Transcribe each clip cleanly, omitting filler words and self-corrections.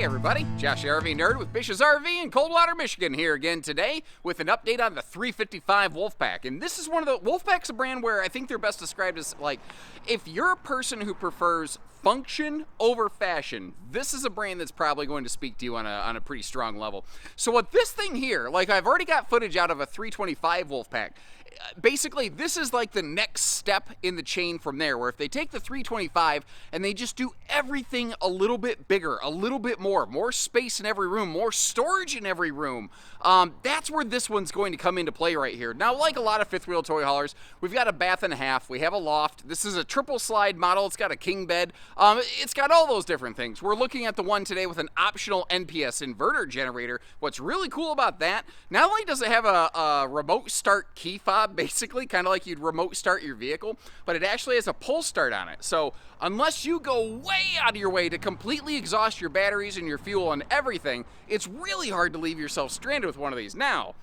Hey everybody, Josh the RV Nerd with Bish's RV in Coldwater, Michigan here again today with an update on the 355 Wolfpack. And this is one of the, Wolfpack's a brand where I think they're best described as like, if you're a person who prefers function over fashion, this is a brand that's probably going to speak to you on a pretty strong level. So what this thing here, like I've already got footage out of a 325 Wolfpack. Basically, this is like the next step in the chain from there, where if they take the 325 and they just do everything a little bit bigger, a little bit more space in every room, more storage in every room, that's where this one's going to come into play right here. Now, like a lot of fifth wheel toy haulers, we've got a bath and a half, we have a loft, this is a triple slide model, it's got a king bed, it's got all those different things. We're looking at the one today with an optional NPS inverter generator. What's really cool about that, not only does it have a remote start key fob, basically, kind of like you'd remote start your vehicle, but it actually has a pull start on it. So unless you go way out of your way to completely exhaust your batteries and your fuel and everything, it's really hard to leave yourself stranded with one of these. Now,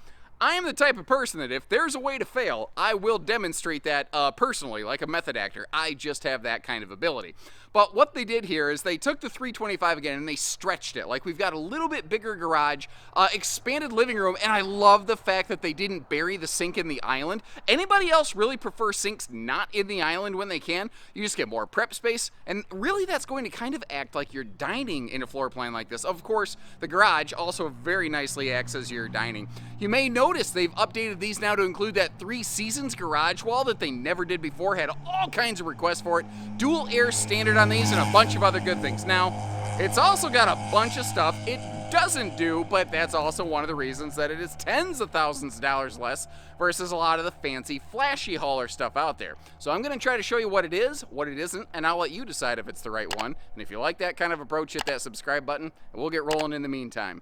I am the type of person that if there's a way to fail, I will demonstrate that personally, like a method actor. I just have that kind of ability. But what they did here is they took the 325 again and they stretched it. Like we've got a little bit bigger garage, expanded living room, and I love the fact that they didn't bury the sink in the island. Anybody else really prefer sinks not in the island when they can? You just get more prep space, and really that's going to kind of act like you're dining in a floor plan like this. Of course, the garage also very nicely acts as your dining. You may notice they've updated these now to include that 3 Seasons garage wall that they never did before, had all kinds of requests for it, dual air standard on these, and a bunch of other good things. Now, it's also got a bunch of stuff it doesn't do, but that's also one of the reasons that it is tens of thousands of dollars less versus a lot of the fancy, flashy hauler stuff out there. So I'm going to try to show you what it is, what it isn't, and I'll let you decide if it's the right one. And if you like that kind of approach, hit that subscribe button, and we'll get rolling in the meantime.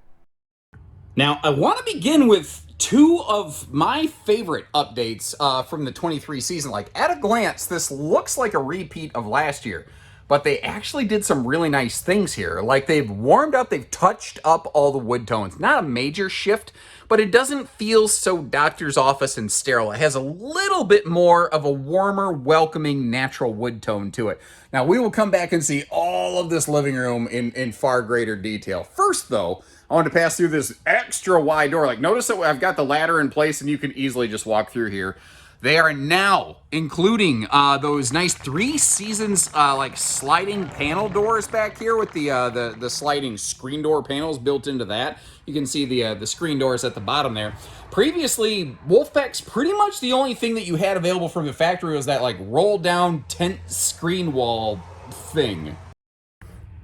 Now, I want to begin with 2 of my favorite updates from the 23 season. Like, at a glance, this looks like a repeat of last year, but they actually did some really nice things here. Like, they've warmed up, they've touched up all the wood tones. Not a major shift, but it doesn't feel so doctor's office and sterile. It has a little bit more of a warmer, welcoming, natural wood tone to it. Now, we will come back and see all of this living room in far greater detail. First, though, I want to pass through this extra wide door. Like, notice that I've got the ladder in place and you can easily just walk through here. They are now including those nice 3 Seasons like sliding panel doors back here with the sliding screen door panels built into that. You can see the screen doors at the bottom there. Previously, Wolfpack's pretty much the only thing that you had available from the factory was that like roll down tent screen wall thing.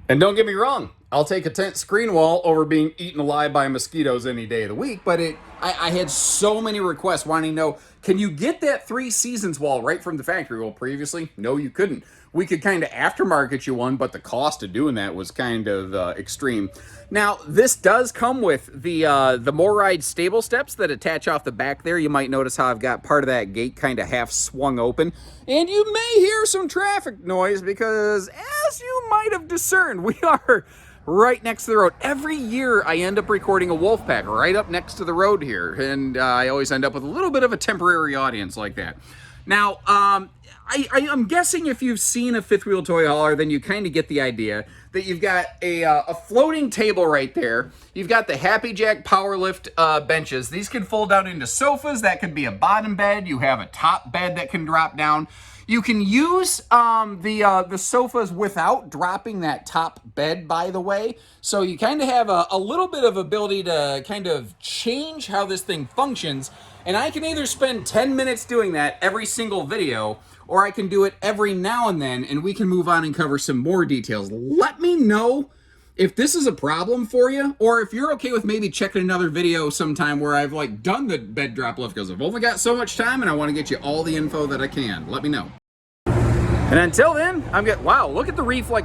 And don't get me wrong, I'll take a tent screen wall over being eaten alive by mosquitoes any day of the week, but I had so many requests wanting to know, can you get that 3 Seasons wall right from the factory? Well, previously, no, you couldn't. We could kind of aftermarket you one, but the cost of doing that was kind of extreme. Now, this does come with the MORryde stable steps that attach off the back there. You might notice how I've got part of that gate kind of half swung open. And you may hear some traffic noise because, as you might have discerned, we are right next to the road. Every year I end up recording a Wolfpack right up next to the road here, and I always end up with a little bit of a temporary audience like that. Now, I'm guessing if you've seen a fifth wheel toy hauler, then you kind of get the idea that you've got a floating table right there. You've got the Happy Jack power lift benches. These can fold out into sofas. That could be a bottom bed. You have a top bed that can drop down. You can use the sofas without dropping that top bed, by the way. So you kind of have a little bit of ability to kind of change how this thing functions. And I can either spend 10 minutes doing that every single video, or I can do it every now and then, and we can move on and cover some more details. Let me know if this is a problem for you, or if you're okay with maybe checking another video sometime where I've like done the bed drop lift, because I've only got so much time and I want to get you all the info that I can. Let me know. And until then, wow, look at the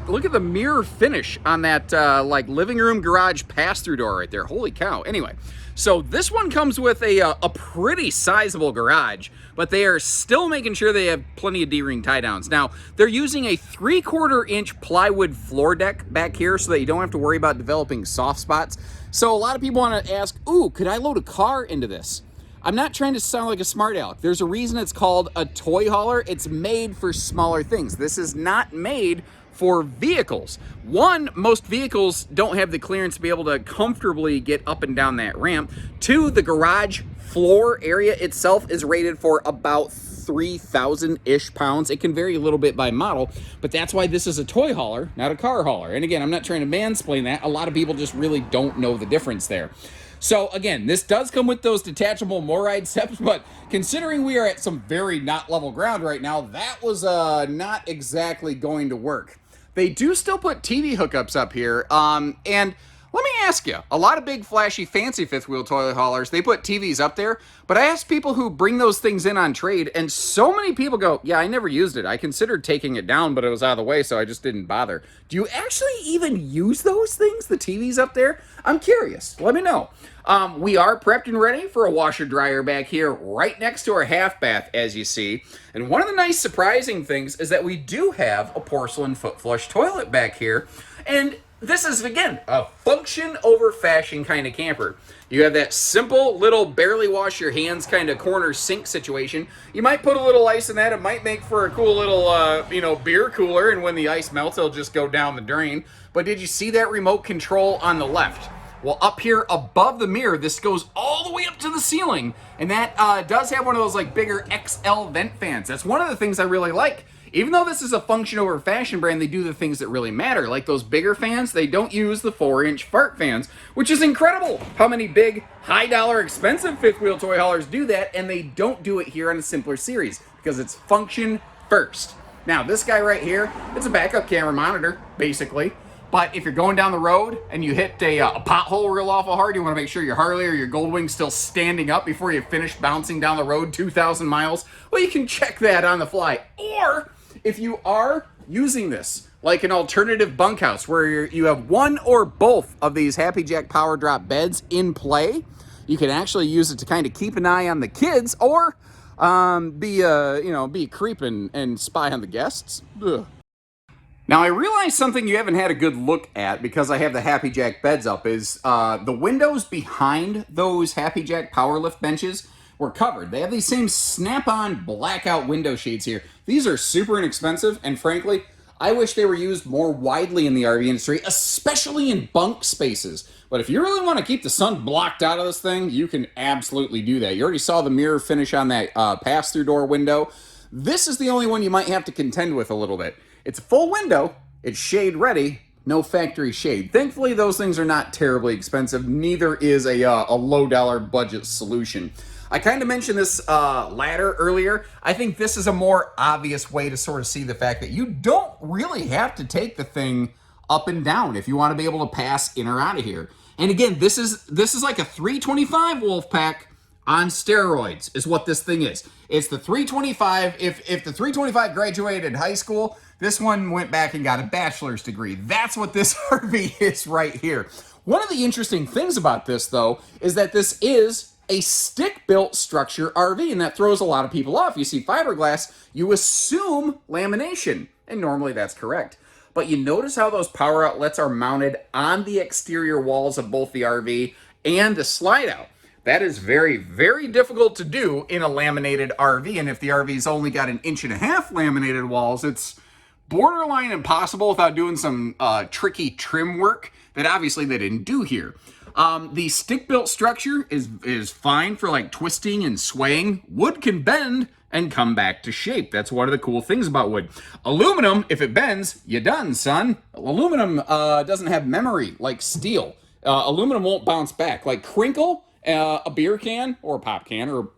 look at the mirror finish on that like living room garage pass-through door right there. Holy cow. Anyway, so this one comes with a pretty sizable garage, but they are still making sure they have plenty of D-ring tie downs. Now, they're using a 3/4 inch plywood floor deck back here so that you don't have to worry about developing soft spots. So a lot of people want to ask, ooh, could I load a car into this? I'm not trying to sound like a smart aleck. There's a reason it's called a toy hauler. It's made for smaller things. This is not made for vehicles. One, most vehicles don't have the clearance to be able to comfortably get up and down that ramp. Two, the garage floor area itself is rated for about 3,000-ish pounds. It can vary a little bit by model, but that's why this is a toy hauler, not a car hauler. And again, I'm not trying to mansplain that. A lot of people just really don't know the difference there. So again, this does come with those detachable MORryde steps, but considering we are at some very not level ground right now, that was not exactly going to work. They do still put TV hookups up here, and let me ask you, a lot of big, flashy, fancy fifth wheel toilet haulers, they put TVs up there, but I asked people who bring those things in on trade, and so many people go, yeah, I never used it. I considered taking it down, but it was out of the way, so I just didn't bother. Do you actually even use those things, the TVs up there? I'm curious. Let me know. We are prepped and ready for a washer dryer back here right next to our half bath, as you see. And one of the nice surprising things is that we do have a porcelain foot flush toilet back here. And this is, again, a function over fashion kind of camper. You have that simple little barely wash your hands kind of corner sink situation. You might put a little ice in that. It might make for a cool little, beer cooler. And when the ice melts, it'll just go down the drain. But did you see that remote control on the left? Well, up here above the mirror, this goes all the way up to the ceiling. And that does have one of those like bigger XL vent fans. That's one of the things I really like. Even though this is a function over fashion brand, they do the things that really matter. Like those bigger fans, they don't use the 4-inch fart fans, which is incredible how many big, high-dollar, expensive fifth-wheel toy haulers do that, and they don't do it here on a simpler series because it's function first. Now, this guy right here, it's a backup camera monitor, basically. But if you're going down the road and you hit a pothole real awful hard, you want to make sure your Harley or your Goldwing's still standing up before you finish bouncing down the road 2,000 miles, well, you can check that on the fly. Or if you are using this like an alternative bunkhouse where you have one or both of these Happy Jack Power Drop beds in play, you can actually use it to kind of keep an eye on the kids or be a creep and spy on the guests. Ugh. Now, I realize something you haven't had a good look at because I have the Happy Jack beds up is the windows behind those Happy Jack power lift benches were covered. They have these same snap-on blackout window shades here. These are super inexpensive, and frankly, I wish they were used more widely in the RV industry, especially in bunk spaces. But if you really want to keep the sun blocked out of this thing, you can absolutely do that. You already saw the mirror finish on that pass-through door window. This is the only one you might have to contend with a little bit. It's a full window, it's shade ready, no factory shade. Thankfully, those things are not terribly expensive. Neither is a low dollar budget solution. I kind of mentioned this ladder earlier. I think this is a more obvious way to sort of see the fact that you don't really have to take the thing up and down if you want to be able to pass in or out of here. And again, this is like a 325 Wolfpack on steroids is what this thing is. It's the 325. If the 325 graduated high school, this one went back and got a bachelor's degree. That's what this RV is right here. One of the interesting things about this, though, is that this is a stick-built structure RV, and that throws a lot of people off. You see fiberglass, you assume lamination, and normally that's correct. But you notice how those power outlets are mounted on the exterior walls of both the RV and the slide-out. That is very, very difficult to do in a laminated RV, and if the RV's only got 1.5 inch laminated walls, it's borderline impossible without doing some tricky trim work that obviously they didn't do here. The stick-built structure is fine for like twisting and swaying. Wood can bend and come back to shape. That's one of the cool things about wood. Aluminum, if it bends, you're done, son. Aluminum doesn't have memory like steel. Aluminum won't bounce back. Like crinkle, a beer can or a pop can or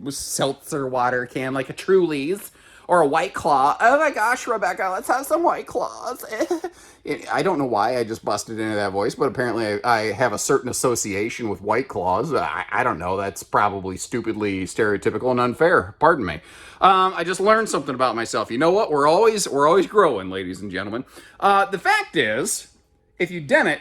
a seltzer water can like a Truly's or a White Claw. Oh my gosh, Rebecca, let's have some White Claws. I don't know why I just busted into that voice, but apparently I have a certain association with White Claws. I don't know. That's probably stupidly stereotypical and unfair. Pardon me. I just learned something about myself. You know what? We're always growing, ladies and gentlemen. The fact is, if you dent it,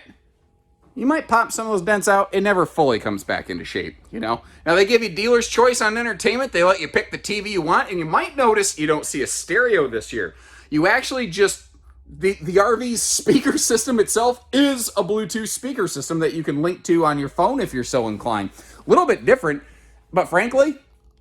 you might pop some of those dents out. It never fully comes back into shape, you know? Now, they give you dealer's choice on entertainment. They let you pick the TV you want, and you might notice you don't see a stereo this year. You actually just... The RV's speaker system itself is a Bluetooth speaker system that you can link to on your phone if you're so inclined. A little bit different, but frankly,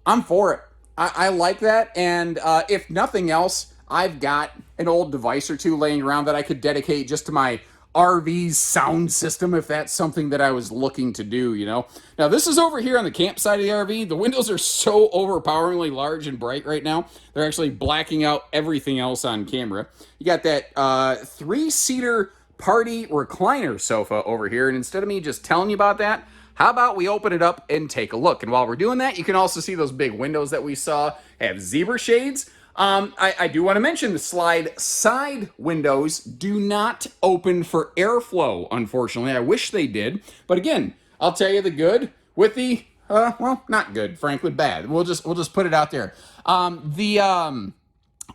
I'm for it. I like that, and if nothing else, I've got an old device or two laying around that I could dedicate just to my RV's sound system if that's something that I was looking to do, you know. Now this is over here on the campside of the RV. The windows are so overpoweringly large and bright right now. They're actually blacking out everything else on camera. You got that 3-seater party recliner sofa over here, and instead of me just telling you about that, how about we open it up and take a look? And while we're doing that, you can also see those big windows that we saw have zebra shades. I do want to mention the slide side windows do not open for airflow, unfortunately. I wish they did. But again, I'll tell you the good with the, well, not good, frankly, bad. We'll just put it out there. The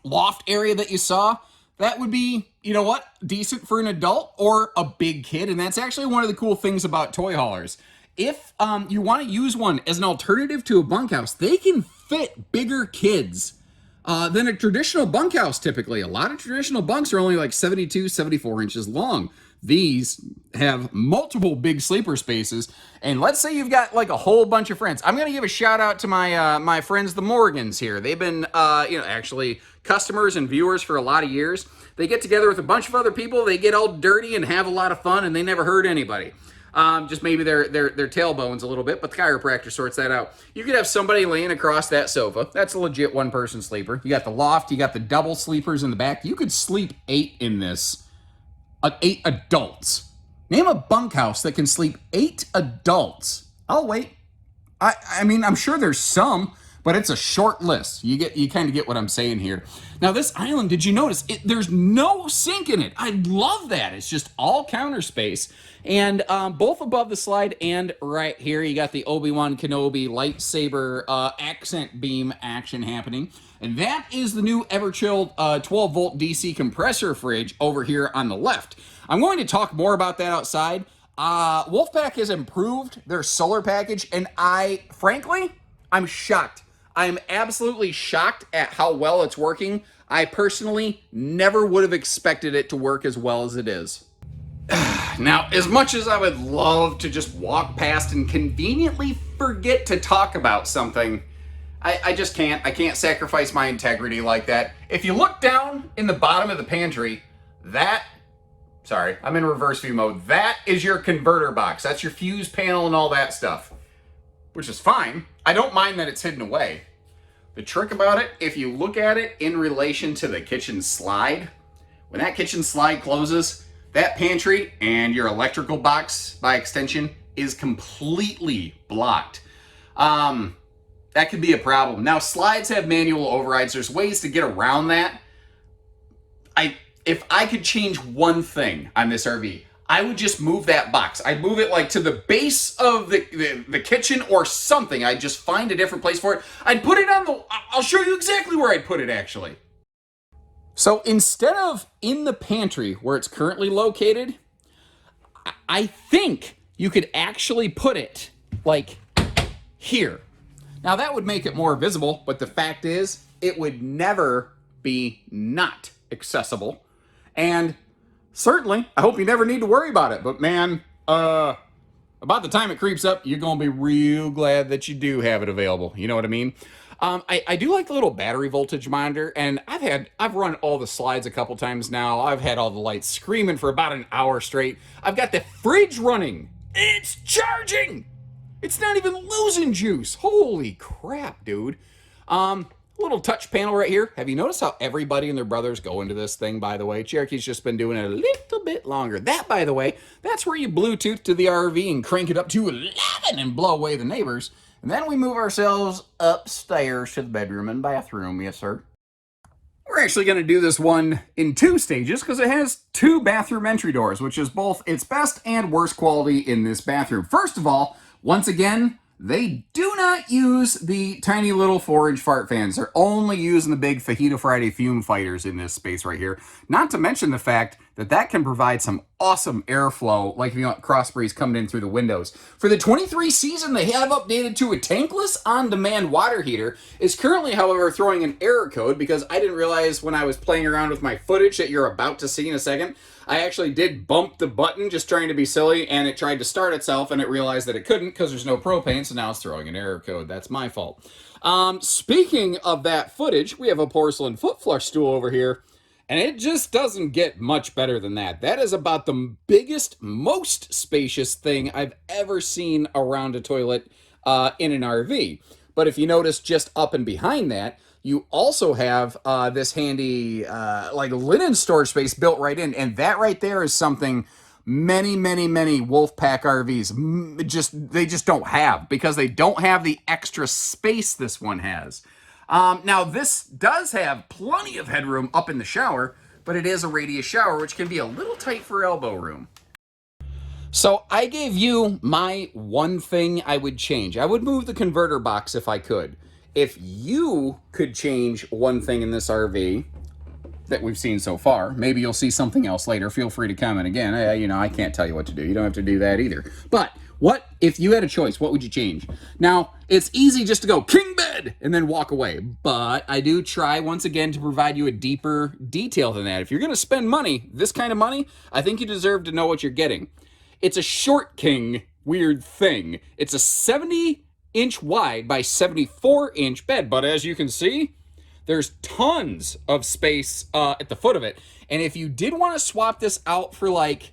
loft area that you saw, that would be, you know what, decent for an adult or a big kid. And that's actually one of the cool things about toy haulers. If you want to use one as an alternative to a bunkhouse, they can fit bigger kids than a traditional bunkhouse typically. A lot of traditional bunks are only like 72, 74 inches long. These have multiple big sleeper spaces. And let's say you've got like a whole bunch of friends. I'm going to give a shout out to my my friends, the Morgans here. They've been, actually customers and viewers for a lot of years. They get together with a bunch of other people. They get all dirty and have a lot of fun, and they never hurt anybody. Just maybe their tailbones a little bit, but the chiropractor sorts that out. You could have somebody laying across that sofa. That's a legit one-person sleeper. You got the loft. You got the double sleepers in the back. You could sleep 8 in this. 8 adults. Name a bunkhouse that can sleep 8 adults. I'll wait. I mean, I'm sure there's some, but it's a short list. You kind of get what I'm saying here. Now, this island, did you notice? There's no sink in it. I love that. It's just all counter space. And both above the slide and right here, you got the Obi-Wan Kenobi lightsaber accent beam action happening. And that is the new Everchilled 12-volt DC compressor fridge over here on the left. I'm going to talk more about that outside. Wolfpack has improved their solar package, and frankly, I'm shocked. I'm absolutely shocked at how well it's working. I personally never would have expected it to work as well as it is. Now, as much as I would love to just walk past and conveniently forget to talk about something, I just can't. I can't sacrifice my integrity like that. If you look down in the bottom of the pantry, sorry, I'm in reverse view mode. That is your converter box. That's your fuse panel and all that stuff, which is fine. I don't mind that it's hidden away. The trick about it, if you look at it in relation to the kitchen slide, when that kitchen slide closes, that pantry and your electrical box, by extension, is completely blocked. That could be a problem. Now, slides have manual overrides. There's ways to get around that. If I could change one thing on this RV, I would just move that box. I'd move it like to the base of the kitchen or something. I'd just find a different place for it. I'd put it on I'll show you exactly where I'd put it, actually. So instead of in the pantry where it's currently located, I think you could actually put it like here. Now that would make it more visible, but the fact is it would never be not accessible. And certainly, I hope you never need to worry about it. But man, about the time it creeps up, you're going to be real glad that you do have it available. You know what I mean? I do like the little battery voltage monitor, and I've run all the slides a couple times now. I've had all the lights screaming for about an hour straight. I've got the fridge running. It's charging. It's not even losing juice. Holy crap, dude. Little touch panel right here. Have you noticed how everybody and their brothers go into this thing, by the way? Cherokee's just been doing it a little bit longer. That, by the way, that's where you Bluetooth to the RV and crank it up to 11 and blow away the neighbors. And then we move ourselves upstairs to the bedroom and bathroom. Yes, sir. We're actually going to do this one in 2 stages because it has 2 bathroom entry doors, which is both its best and worst quality in this bathroom. First of all, once again, they do not use the tiny little 4-inch fart fans. They're only using the big Fajita Friday fume fighters in this space right here. Not to mention the fact that that can provide some awesome airflow, like if you want cross breeze coming in through the windows. For the 23 season, they have updated to a tankless on-demand water heater. It's currently, however, throwing an error code because I didn't realize when I was playing around with my footage that you're about to see in a second. I actually did bump the button just trying to be silly, and it tried to start itself, and it realized that it couldn't because there's no propane, so now it's throwing an error code. That's my fault. Speaking of that footage, we have a porcelain foot flush stool over here. And it just doesn't get much better than that. That is about the biggest, most spacious thing I've ever seen around a toilet in an RV. But if you notice just up and behind that, you also have this handy like linen storage space built right in. And that right there is something many Wolfpack RVs they just don't have, because they don't have the extra space this one has. Now this does have plenty of headroom up in the shower, but it is a radius shower, which can be a little tight for elbow room. So I gave you my one thing I would change. I would move the converter box if I could. If you could change one thing in this RV that we've seen so far, maybe you'll see something else later. Feel free to comment again. I can't tell you what to do. You don't have to do that either. But what if you had a choice? What would you change? Now, it's easy just to go king bed and then walk away. But I do try once again to provide you a deeper detail than that. If you're going to spend money, this kind of money, I think you deserve to know what you're getting. It's a short king weird thing. It's a 70-inch wide by 74-inch bed. But as you can see, there's tons of space at the foot of it. And if you did want to swap this out for like,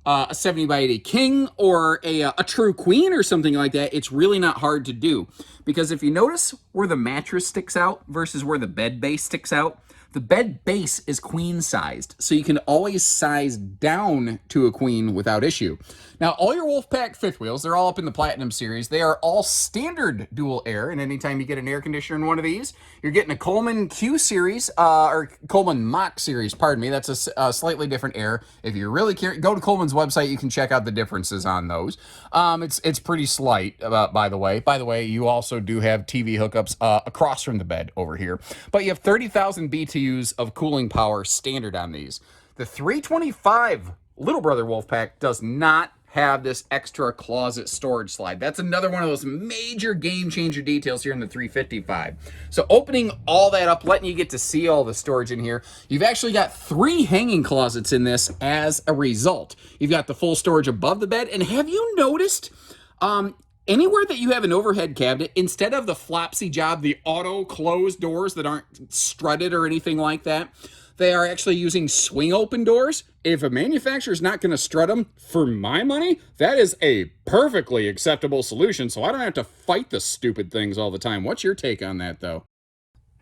a 70 by 80 king or a true queen or something like that, it's really not hard to do. Because if you notice where the mattress sticks out versus where the bed base sticks out, the bed base is queen sized, so you can always size down to a queen without issue. Now, all your Wolfpack fifth wheels, they're all up in the Platinum series. They are all standard dual air, and anytime you get an air conditioner in one of these, you're getting a Coleman Q series, or Coleman Mach series, pardon me. That's a slightly different air. If you're really curious, go to Coleman's website. You can check out the differences on those. It's pretty slight, by the way. By the way, you also do have TV hookups across from the bed over here. But you have 30,000 BTUs of cooling power standard on these. The 325 Little Brother Wolfpack does not have this extra closet storage slide. That's another one of those major game changer details here in the 355. So opening all that up, letting you get to see all the storage in here, you've actually got 3 hanging closets in this as a result. You've got the full storage above the bed, and have you noticed anywhere that you have an overhead cabinet, instead of the flopsy job, the auto closed doors that aren't strutted or anything like that, they are actually using swing open doors? If a manufacturer's not going to strut them, for my money, that is a perfectly acceptable solution, so I don't have to fight the stupid things all the time. What's your take on that, though?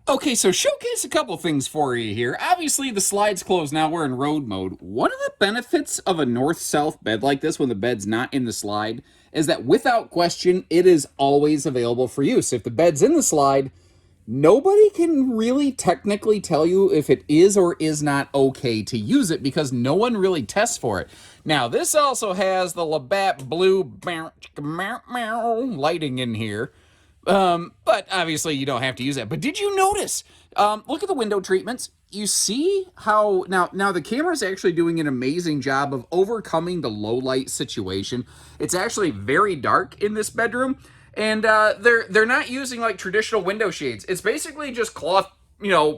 Okay, so showcase a couple things for you here. Obviously, the slide's closed now. We're in road mode. One of the benefits of a north-south bed like this, when the bed's not in the slide, is that without question, it is always available for use. If the bed's in the slide, nobody can really technically tell you if it is or is not okay to use it, because no one really tests for it. Now, this also has the Labatt Blue lighting in here. But obviously you don't have to use that. But did you notice, look at the window treatments. You see how, now the camera's actually doing an amazing job of overcoming the low light situation. It's actually very dark in this bedroom. And they're not using like traditional window shades. It's basically just cloth,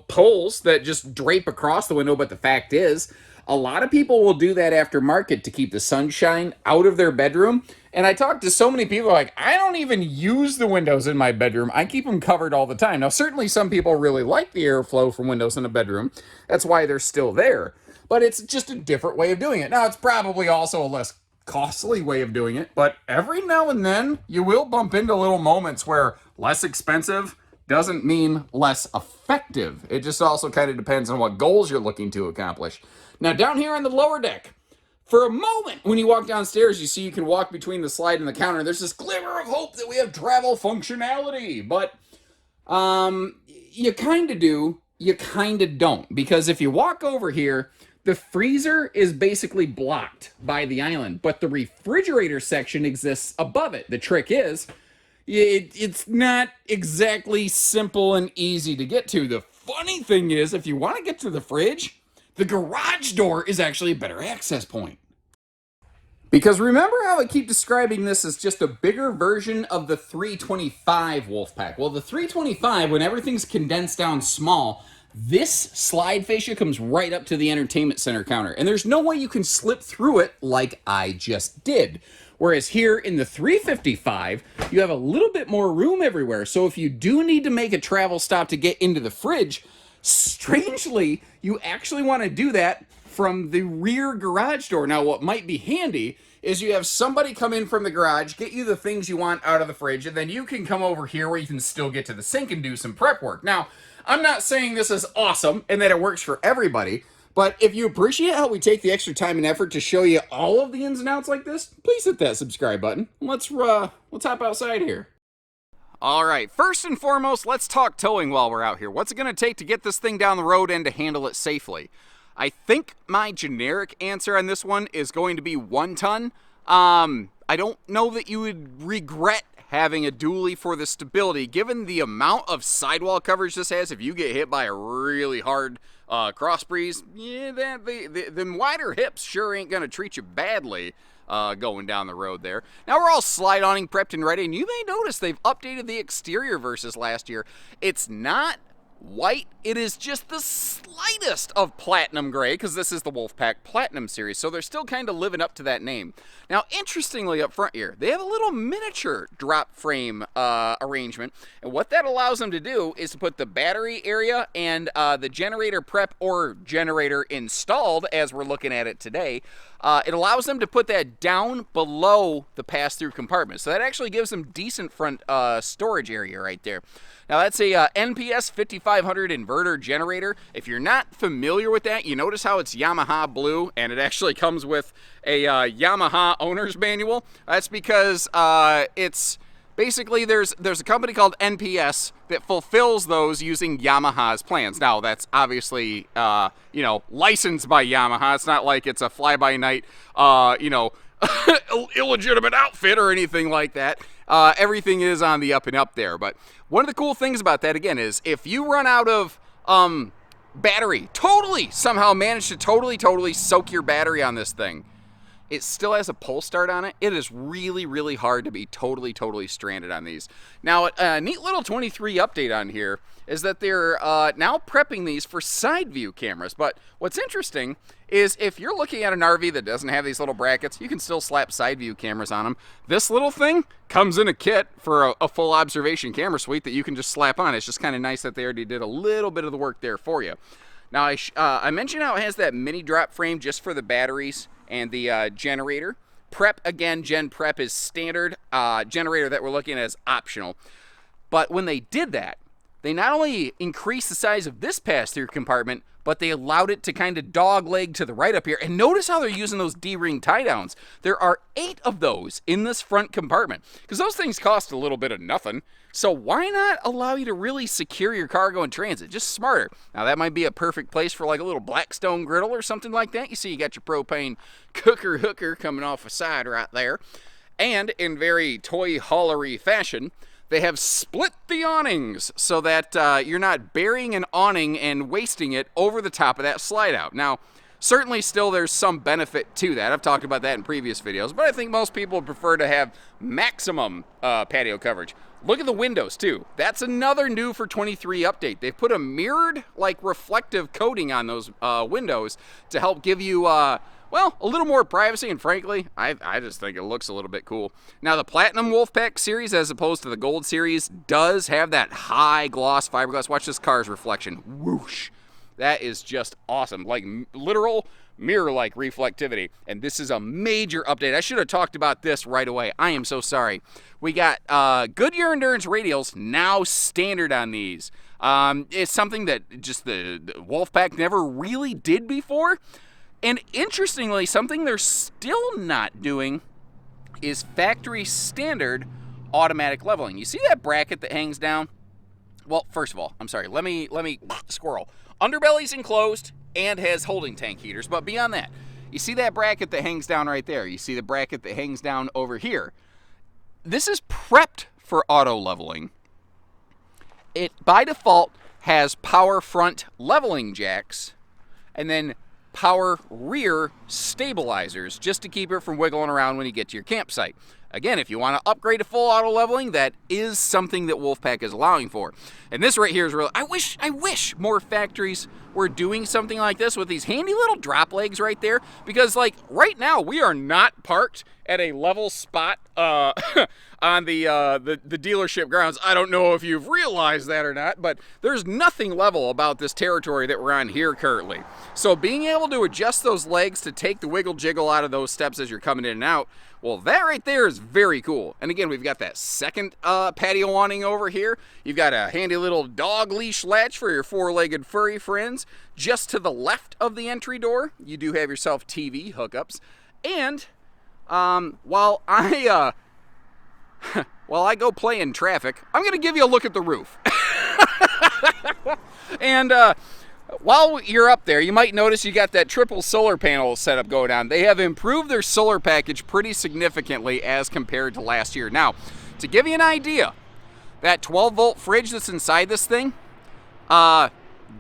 poles that just drape across the window. But the fact is, a lot of people will do that aftermarket to keep the sunshine out of their bedroom. And I talked to so many people like, I don't even use the windows in my bedroom. I keep them covered all the time. Now, certainly some people really like the airflow from windows in a bedroom. That's why they're still there. But it's just a different way of doing it. Now, it's probably also a less costly way of doing it, but every now and then you will bump into little moments where less expensive doesn't mean less effective. It just also kind of depends on what goals you're looking to accomplish. Now, down here on the lower deck, for a moment when you walk downstairs, you see you can walk between the slide and the counter. There's this glimmer of hope that we have travel functionality, but you kind of do, you kind of don't, because if you walk over here, the freezer is basically blocked by the island, but the refrigerator section exists above it. The trick is, it's not exactly simple and easy to get to. The funny thing is, if you want to get to the fridge, the garage door is actually a better access point. Because remember how I keep describing this as just a bigger version of the 325 Wolfpack? Well, the 325, when everything's condensed down small, this slide fascia comes right up to the entertainment center counter, and there's no way you can slip through it like I just did. Whereas here in the 355, you have a little bit more room everywhere. So if you do need to make a travel stop to get into the fridge, Strangely, you actually want to do that from the rear garage door. Now, what might be handy is you have somebody come in from the garage, get you the things you want out of the fridge, and then you can come over here where you can still get to the sink and do some prep work. Now, I'm not saying this is awesome and that it works for everybody, but if you appreciate how we take the extra time and effort to show you all of the ins and outs like this, please hit that subscribe button. Let's hop outside here. All right, first and foremost, let's talk towing while we're out here. What's it going to take to get this thing down the road and to handle it safely? I think my generic answer on this one is going to be 1 ton. I don't know that you would regret having a dually for the stability, given the amount of sidewall coverage this has. If you get hit by a really hard cross breeze, yeah, them wider hips sure ain't going to treat you badly. Going down the road there. Now we're all slide awning prepped and ready, and you may notice they've updated the exterior versus last year. It's not white, it is just the slightest of platinum gray, because this is the Wolfpack Platinum series, so they're still kind of living up to that name. Now, interestingly up front here, they have a little miniature drop frame arrangement, and what that allows them to do is to put the battery area and the generator prep or generator installed, as we're looking at it today. It allows them to put that down below the pass-through compartment, so that actually gives them decent front storage area right there. Now that's a NPS 5500 inverter generator. If you're not familiar with that, you notice how it's Yamaha blue, and it actually comes with a Yamaha owner's manual. That's because it's basically there's a company called NPS that fulfills those using Yamaha's plans. Now that's obviously licensed by Yamaha. It's not like it's a fly-by-night illegitimate outfit or anything like that. Everything is on the up and up there. But one of the cool things about that, again, is if you run out of battery, somehow manage to totally soak your battery on this thing, it still has a pull start on it. It is really, really hard to be totally stranded on these. Now, a neat little 23 update on here is that they're now prepping these for side view cameras. But what's interesting is if you're looking at an RV that doesn't have these little brackets, you can still slap side view cameras on them. This little thing comes in a kit for a full observation camera suite that you can just slap on. It's just kind of nice that they already did a little bit of the work there for you. Now, I mentioned how it has that mini drop frame just for the batteries and the generator. Prep, again, Gen Prep is standard. Generator that we're looking at is optional. But when they did that, they not only increased the size of this pass-through compartment, but they allowed it to kind of dog leg to the right up here. And notice how they're using those D-ring tie-downs. There are 8 of those in this front compartment, because those things cost a little bit of nothing. So why not allow you to really secure your cargo in transit? Just smarter. Now that might be a perfect place for like a little Blackstone griddle or something like that. You see you got your propane cooker hooker coming off the side right there. And in very toy haulery fashion, they have split the awnings so that you're not burying an awning and wasting it over the top of that slide out. Now, certainly still there's some benefit to that. I've talked about that in previous videos, but I think most people prefer to have maximum patio coverage. Look at the windows too. That's another new for 23 update. They've put a mirrored, like, reflective coating on those windows to help give you well, a little more privacy, and frankly, I just think it looks a little bit cool. Now, the Platinum Wolfpack series, as opposed to the Gold series, does have that high gloss fiberglass. Watch this car's reflection. Whoosh. That is just awesome. Like, literal mirror-like reflectivity. And this is a major update. I should have talked about this right away. I am so sorry. We got Goodyear Endurance radials now standard on these. It's something that just the Wolfpack never really did before. And interestingly, something they're still not doing is factory standard automatic leveling. You see that bracket that hangs down? Well, first of all, I'm sorry, let me squirrel. Underbelly's enclosed and has holding tank heaters, but beyond that, you see that bracket that hangs down right there? You see the bracket that hangs down over here? This is prepped for auto leveling. It, by default, has power front leveling jacks, and then power rear stabilizers just to keep it from wiggling around when you get to your campsite. Again, if you want to upgrade to full auto leveling, that is something that Wolfpack is allowing for. And this right here is real. I wish more factories were doing something like this with these handy little drop legs right there, because like right now we are not parked at a level spot on the dealership grounds. I don't know if you've realized that or not, but there's nothing level about this territory that we're on here currently. So being able to adjust those legs to take the wiggle jiggle out of those steps as you're coming in and out, well, that right there is very cool. And again, we've got that second patio awning over here. You've got a handy little dog leash latch for your four-legged furry friends. Just to the left of the entry door, you do have yourself TV hookups. And while I go play in traffic, I'm going to give you a look at the roof. And while you're up there, you might notice you got that triple solar panel setup going on. They have improved their solar package pretty significantly as compared to last year. Now, to give you an idea, that 12-volt fridge that's inside this thing, that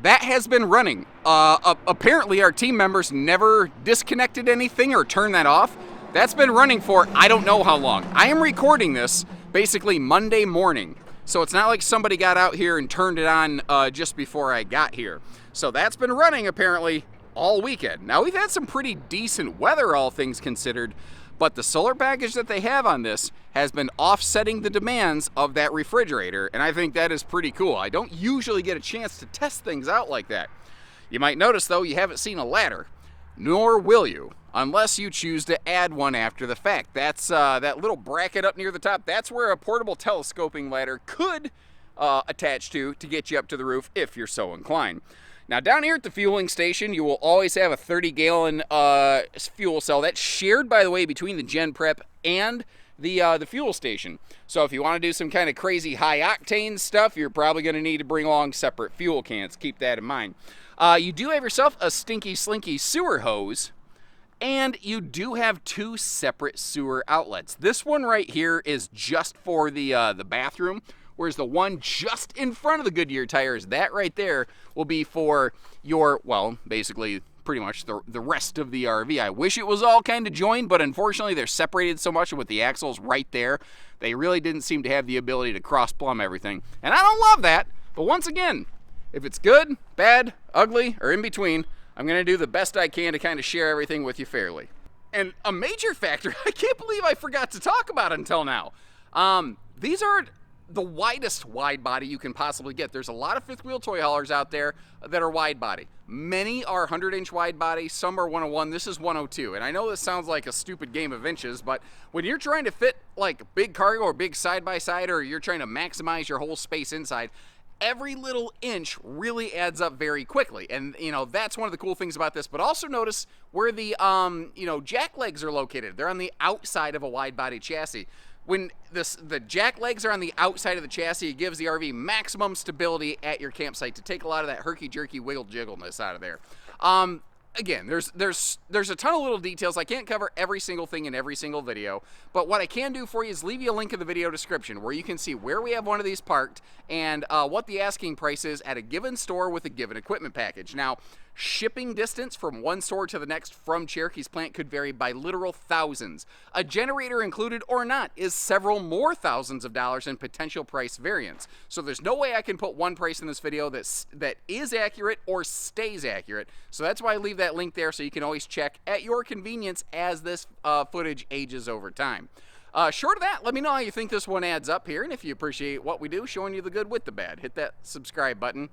has been running. Apparently, our team members never disconnected anything or turned that off. That's been running for I don't know how long. I am recording this basically Monday morning. So it's not like somebody got out here and turned it on just before I got here. So that's been running apparently all weekend. Now we've had some pretty decent weather, all things considered, but the solar package that they have on this has been offsetting the demands of that refrigerator, and I think that is pretty cool. I don't usually get a chance to test things out like that. You might notice though, you haven't seen a ladder, nor will you, unless you choose to add one after the fact. That's that little bracket up near the top. That's where a portable telescoping ladder could attach to get you up to the roof if you're so inclined. Now down here at the fueling station, you will always have a 30-gallon fuel cell. That's shared, by the way, between the Gen Prep and the fuel station. So if you want to do some kind of crazy high-octane stuff, you're probably going to need to bring along separate fuel cans. Keep that in mind. You do have yourself a stinky slinky sewer hose, and you do have two separate sewer outlets. This one right here is just for the bathroom, whereas the one just in front of the Goodyear tires, that right there will be for your, well, basically pretty much the rest of the RV. I wish it was all kind of joined, but unfortunately they're separated so much with the axles right there. They really didn't seem to have the ability to cross-plumb everything. And I don't love that, but once again, if it's good, bad, ugly, or in between, I'm going to do the best I can to kind of share everything with you fairly. And a major factor I can't believe I forgot to talk about until now. These are the widest wide body you can possibly get. There's a lot of fifth wheel toy haulers out there that are wide body. Many are 100-inch wide body, some are 101, this is 102. And I know this sounds like a stupid game of inches, but when you're trying to fit like big cargo or big side-by-side, or you're trying to maximize your whole space inside, every little inch really adds up very quickly. And, you know, that's one of the cool things about this. But also notice where the, jack legs are located. They're on the outside of a wide body chassis. When the jack legs are on the outside of the chassis, it gives the RV maximum stability at your campsite to take a lot of that herky-jerky wiggle-jiggleness out of there. Again, there's a ton of little details. I can't cover every single thing in every single video, but what I can do for you is leave you a link in the video description where you can see where we have one of these parked and what the asking price is at a given store with a given equipment package. Now, shipping distance from one store to the next from Cherokee's plant could vary by literal thousands. A generator included or not is several more thousands of dollars in potential price variance. So there's no way I can put one price in this video that is accurate or stays accurate. So that's why I leave that link there so you can always check at your convenience as this footage ages over time. Short of that, let me know how you think this one adds up here, and if you appreciate what we do, showing you the good with the bad. Hit that subscribe button.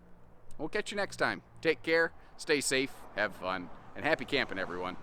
We'll catch you next time. Take care. Stay safe, have fun, and happy camping, everyone.